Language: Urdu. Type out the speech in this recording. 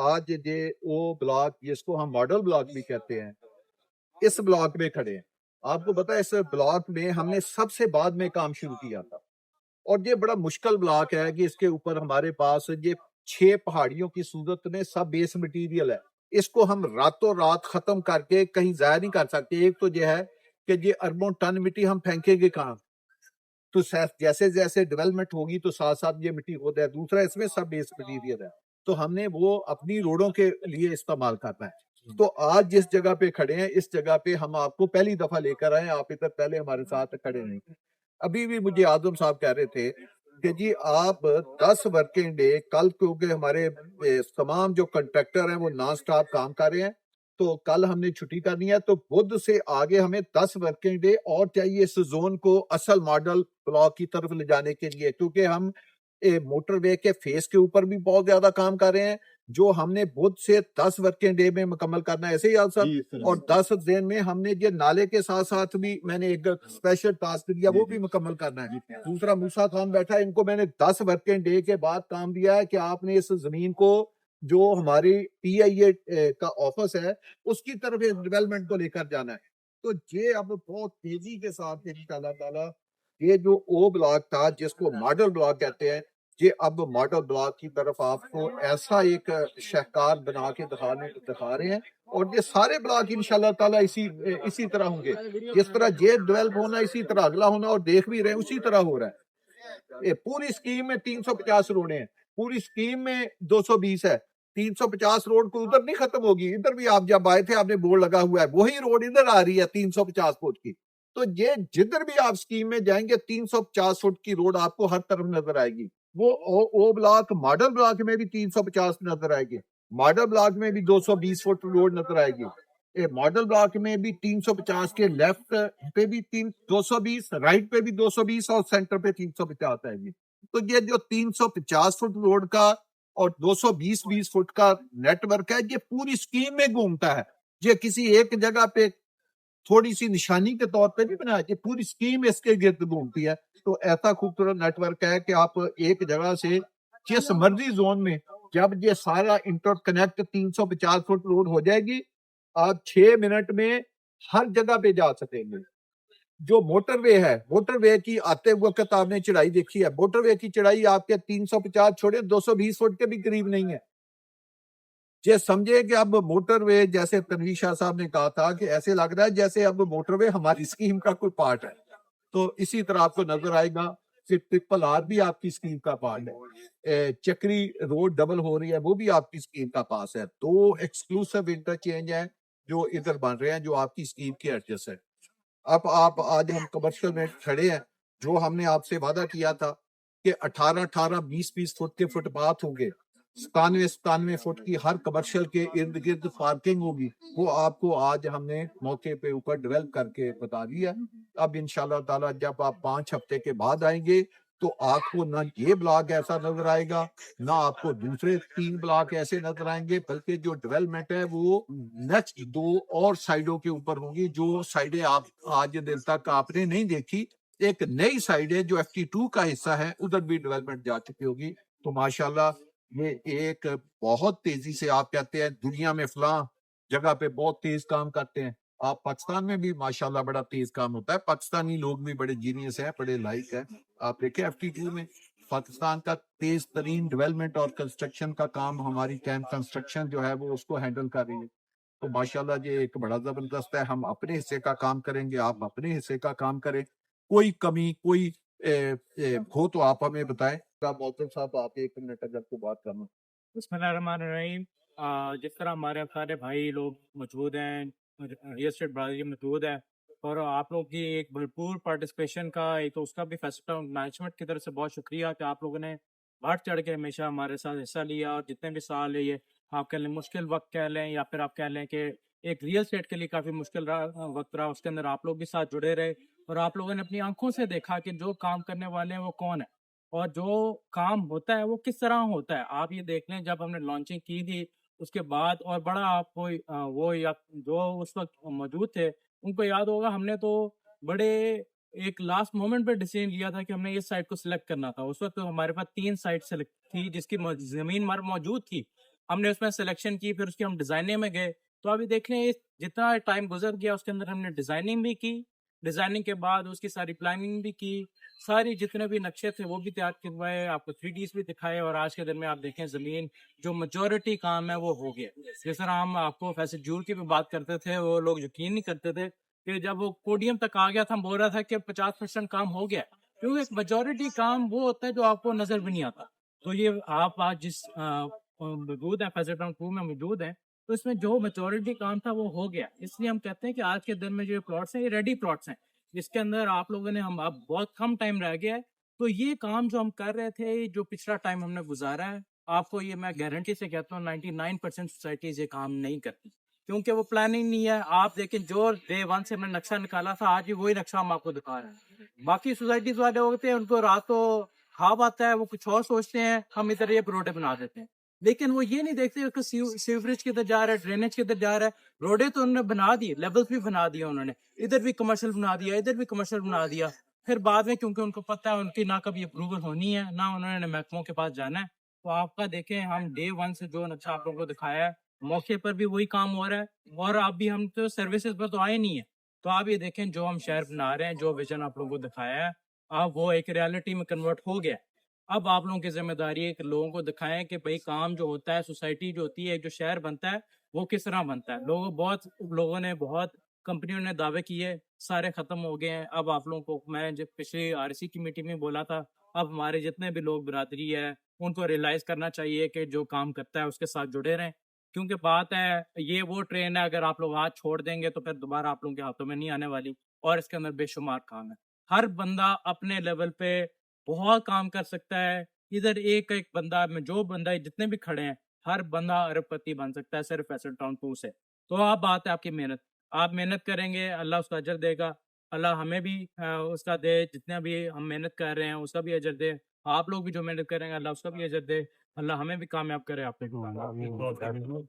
آج یہ وہ بلاک جس کو ہم ماڈل بلاک بھی کہتے ہیں اس بلاک میں کھڑے ہیں. آپ کو پتا ہے اس بلاک میں ہم نے سب سے بعد میں کام شروع کیا تھا اور یہ بڑا مشکل بلاک ہے کہ اس کے اوپر ہمارے پاس یہ 6 پہاڑیوں کی صورت میں سب بیس مٹیریل ہے. اس کو ہم راتوں رات ختم کر کے کہیں ضائع نہیں کر سکتے. ایک تو یہ ہے کہ یہ اربوں ٹن مٹی ہم پھینکیں گے کہاں, تو جیسے جیسے ڈیولپمنٹ ہوگی تو ساتھ ساتھ یہ مٹی ہوتا ہے. دوسرا اس میں سب بیس مٹیریل ہے تو ہم نے وہ اپنی روڈوں کے لیے استعمال کرنا ہے. تو آج جس جگہ پہ کھڑے ہیں اس جگہ پہ ہم آپ کو پہلی دفعہ لے کر آئے, آپ ادھر پہلے ہمارے ساتھ کھڑے نہیں. ابھی بھی مجھے اعظم صاحب کہہ رہے تھے کہ جی آپ 10 ورکنگ ڈے کل, کیونکہ ہمارے تمام جو کنٹریکٹر ہیں وہ نان سٹاپ کام کر رہے ہیں تو کل ہم نے چھٹی کرنی ہے, تو بدھ سے آگے ہمیں 10 ورکنگ ڈے اور چاہیے اس زون کو اصل ماڈل بلاک کی طرف لے جانے کے لیے, کیونکہ ہم موٹر وے کے فیس کے اوپر بھی بہت زیادہ کام کر رہے ہیں جو ہم نے بدھ سے 10 ورکنگ ڈے میں مکمل کرنا ہے. ایسے ہی آپ صاحب, اور 10 دن میں ہم نے یہ نالے کے ساتھ ساتھ بھی میں نے ایک اسپیشل ٹاسک دیا وہ بھی مکمل کرنا ہے. دوسرا موسیٰ خان بیٹھا ہے, ان کو میں نے 10 ورکنگ ڈے کے بعد کام دیا ہے کہ آپ نے اس زمین کو جو ہماری پی آئی اے کا آفس ہے اس کی طرف ڈیولپمنٹ کو لے کر جانا ہے. تو یہ اب بہت تیزی کے ساتھ انشاءاللہ تعالی یہ جو او بلاک تھا جس کو ماڈل بلاک کہتے ہیں, یہ اب ماڈل بلاک کی طرف آپ کو ایسا ایک شہکار بنا کے دکھا رہے ہیں. اور یہ سارے بلاک انشاءاللہ تعالی اسی طرح ہوں گے, جس طرح یہ ڈیولپ ہونا اسی طرح اگلا ہونا, اور دیکھ بھی رہے ہیں اسی طرح ہو رہا ہے. پوری اسکیم میں 350 روڈیں ہیں, پوری اسکیم میں 220 ہے. 350 روڈ کو ادھر نہیں ختم ہوگی, ادھر بھی آپ جب آئے تھے آپ نے بورڈ لگا ہوا ہے, وہی روڈ ادھر آ رہی ہے 350 فٹ کی. تو یہ جدھر بھی آپ اسکیم میں جائیں گے 350 فٹ کی روڈ آپ کو ہر طرف نظر آئے گی. وہ او بلاک ماڈل بلاک میں بھی 350 نظر آئے گی, ماڈل بلاک میں بھی 220 فٹ روڈ نظر آئے گی. ماڈل بلاک میں بھی 350 کے لیفٹ پہ بھی 220, رائٹ پہ بھی 220 اور سینٹر پہ 350 آئے گی. تو یہ جو 350 فٹ روڈ کا اور 220 فٹ کا نیٹ ورک ہے یہ پوری اسکیم میں گھومتا ہے. یہ کسی ایک جگہ پہ تھوڑی سی نشانی کے طور پہ نہیں بنایا, یہ پوری اسکیم اس کے گرد گھومتی ہے. تو ایسا خوبصورت نیٹ ورک ہے کہ آپ ایک جگہ سے جس مرضی زون میں جب یہ سارا انٹر کنیکٹ 350 فٹ روڈ ہو جائے گی آپ 6 منٹ میں ہر جگہ پہ جا سکیں گے. جو موٹر وے ہے, موٹر وے کی آتے وقت آپ نے چڑھائی دیکھی ہے, موٹر وے کی چڑھائی آپ کے 350 چھوڑے 220 فٹ کے بھی قریب نہیں ہے. یہ سمجھے کہ اب موٹر وے جیسے تنویر شاہ صاحب نے کہا تھا کہ ایسے لگ رہا ہے جیسے اب موٹر وے ہماری اسکیم کا کوئی پارٹ ہے. تو اسی طرح آپ کو نظر آئے گا کہ ٹرپل آر بھی آپ کی اسکیم کا پارٹ ہے, چکری روڈ ڈبل ہو رہی ہے وہ بھی آپ کی اسکیم کا پاس ہے. 2 ایکسکلوسیو انٹرچینج ہیں جو ادھر بن رہے ہیں جو آپ کی اسکیم کے ایڈجسٹ ہے. اب آپ آج ہم کمرشل میں کھڑے ہیں, جو ہم نے آپ سے وعدہ کیا تھا کہ 18 20 فٹ کے فٹ پاتھ ہوں گے, 97 فٹ کی ہر کمرشل کے ارد گرد پارکنگ ہوگی, وہ آپ کو آج ہم نے موقع پہ اوپر ڈیولپ کر کے بتا دیا. اب انشاءاللہ تعالی جب آپ 5 ہفتے کے بعد آئیں گے تو آپ کو نہ یہ بلاک ایسا نظر آئے گا نہ آپ کو دوسرے 3 بلاک ایسے نظر آئیں گے, بلکہ جو ڈیولپمنٹ ہے وہ نیکسٹ 2 اور سائڈوں کے اوپر ہوگی. جو سائڈیں آپ آج دن تک آپ نے نہیں دیکھی, ایک نئی سائڈ ہے جو FT2 کا حصہ ہے, ادھر بھی ڈیولپمنٹ جا چکی ہوگی. تو ماشاءاللہ یہ ایک بہت تیزی سے آپ کہتے ہیں دنیا میں فلاں جگہ پہ بہت تیز کام کرتے ہیں, آپ پاکستان میں بھی ماشاءاللہ بڑا تیز کام ہوتا ہے. پاکستانی لوگ بھی بڑے جینیس ہیں, بڑے لائق ہیں. آپ دیکھیں FT2 میں پاکستان کا تیز ترین ڈیولپمنٹ اور کنسٹرکشن کا کام ہماری کیمپ کنسٹرکشن جو ہے وہ اس کو ہینڈل کر رہی ہے. تو ماشاءاللہ یہ ایک بڑا زبردست ہے. ہم اپنے حصے کا کام کریں گے, آپ اپنے حصے کا کام کریں. کوئی کمی کوئی ہو تو آپ ہمیں بتائیں. محترم صاحب آپ 1 منٹ اگر کو بات کرنا. بسم اللہ الرحمن الرحیم. جس طرح ہمارے سارے بھائی لوگ موجود ہیں, ریل اسٹیٹ برادری موجود ہے, اور آپ لوگ کی ایک بھرپور پارٹیسپیشن کا ایک تو اس کا بھی فیسٹیول مینجمنٹ کی طرف سے بہت شکریہ کہ آپ لوگوں نے بڑھ چڑھ کے ہمیشہ ہمارے ساتھ حصہ لیا. اور جتنے بھی سال ہے یہ آپ کہہ لیں مشکل وقت کہہ لیں یا پھر آپ کہہ لیں کہ ایک ریل اسٹیٹ کے لیے کافی مشکل وقت رہا, اس کے اندر آپ لوگ بھی ساتھ جڑے رہے اور آپ لوگوں نے اپنی آنکھوں سے دیکھا کہ جو کام کرنے والے ہیں وہ کون ہے اور جو کام ہوتا ہے وہ کس طرح ہوتا ہے. آپ یہ دیکھ لیں جب ہم نے لانچنگ کی تھی اس کے بعد, اور بڑا آپ کو وہ یا جو اس وقت موجود تھے ان کو یاد ہوگا, ہم نے تو بڑے ایک لاسٹ مومنٹ پہ ڈیسیژن لیا تھا کہ ہم نے اس سائٹ کو سلیکٹ کرنا تھا. اس وقت ہمارے پاس 3 سائٹ سلیکٹ تھی جس کی زمین موجود تھی. ہم نے اس میں سلیکشن کی, پھر اس کی ہم ڈیزائننگ میں گئے. تو ابھی دیکھ لیں جتنا ٹائم گزر گیا اس کے اندر ہم نے ڈیزائننگ بھی کی, ڈیزائننگ کے بعد اس کی ساری پلاننگ بھی کی, ساری جتنے بھی نقشے تھے وہ بھی تیار کروائے, آپ کو 3Ds بھی دکھائے, اور آج کے دن میں آپ دیکھیں زمین جو میجورٹی کام ہے وہ ہو گیا. جس طرح ہم آپ کو فیصل جول کی بھی بات کرتے تھے, وہ لوگ یقین نہیں کرتے تھے کہ جب وہ کوڈیم تک آ گیا تھا ہم بول رہا تھا کہ 50% کام ہو گیا, کیونکہ ایک میجورٹی کام وہ ہوتا ہے جو آپ کو نظر بھی نہیں آتا. تو یہ آپ آج جس موجود ہیں فیصل ٹاؤن 2 میں موجود ہیں, تو اس میں جو میجورٹی کام تھا وہ ہو گیا. اس لیے ہم کہتے ہیں کہ آج کے دن میں جو پلاٹس ہیں یہ ریڈی پلاٹس ہیں, جس کے اندر آپ لوگوں نے ہم اب بہت کم ٹائم رہ گیا ہے. تو یہ کام جو ہم کر رہے تھے, جو پچھلا ٹائم ہم نے گزارا ہے, آپ کو یہ میں گارنٹی سے کہتا ہوں 99% سوسائٹیز یہ کام نہیں کرتی, کیونکہ وہ پلاننگ نہیں ہے. آپ دیکھیں جو ڈے 1 سے میں نقشہ نکالا تھا, آج بھی وہی نقشہ ہم آپ کو دکھا رہے ہیں. باقی سوسائٹیز والے ہوتے ہیں ان کو رات کو خواب آتا ہے, وہ کچھ اور سوچتے ہیں, ہم ادھر یہ روڈیں بنا دیتے ہیں, لیکن وہ یہ نہیں دیکھتے کہ سیوریج کدھر جا رہا ہے, ڈرینیج کدھر جا رہا ہے. روڈیں تو انہوں نے بنا دی, لیولز بھی بنا دیا انہوں نے, ادھر بھی کمرشل بنا دیا, ادھر بھی کمرشل بنا دیا. پھر بعد میں کیونکہ ان کو پتہ ہے ان کی نہ کبھی اپروول ہونی ہے, نہ انہوں نے محکموں کے پاس جانا ہے. تو آپ کا دیکھیں ہم ڈے 1 سے جو نقشہ آپ لوگوں کو دکھایا ہے, موقع پر بھی وہی کام ہو رہا ہے, اور اب بھی ہم تو سروسز پر تو آئے نہیں ہیں. تو آپ یہ دیکھیں جو ہم شہر بنا رہے ہیں, جو ویژن آپ لوگوں کو دکھایا ہے, اب وہ ایک ریالٹی میں کنورٹ ہو گیا. اب آپ لوگوں کی ذمہ داری ہے کہ لوگوں کو دکھائیں کہ بھئی کام جو ہوتا ہے, سوسائٹی جو ہوتی ہے, جو شہر بنتا ہے وہ کس طرح بنتا ہے. لوگوں نے بہت کمپنیوں نے دعوے کیے, سارے ختم ہو گئے ہیں. اب آپ لوگوں کو میں جب پچھلی RC کی میٹنگ میں بولا تھا, اب ہمارے جتنے بھی لوگ برادری ہے ان کو ریئلائز کرنا چاہیے کہ جو کام کرتا ہے اس کے ساتھ جڑے رہیں, کیونکہ بات ہے یہ وہ ٹرین ہے, اگر آپ لوگ ہاتھ چھوڑ دیں گے تو پھر دوبارہ آپ لوگوں کے ہاتھوں میں نہیں آنے والی, اور اس کے اندر بے شمار کام ہے. ہر بندہ اپنے لیول پہ بہت کام کر سکتا ہے. ادھر ایک بندہ میں جو بندہ جتنے بھی کھڑے ہیں, ہر بندہ ارب پتی بن سکتا ہے صرف فیصل ٹاؤن 2 سے. تو آپ بات ہے آپ کی محنت, آپ محنت کریں گے اللہ اس کا اجر دے گا. اللہ ہمیں بھی اس کا دے, جتنے بھی ہم محنت کر رہے ہیں اس کا بھی اجر دے. آپ لوگ بھی جو محنت کریں گے اللہ اس کا بھی اجر دے. اللہ ہمیں بھی کامیاب کرے. آپ کو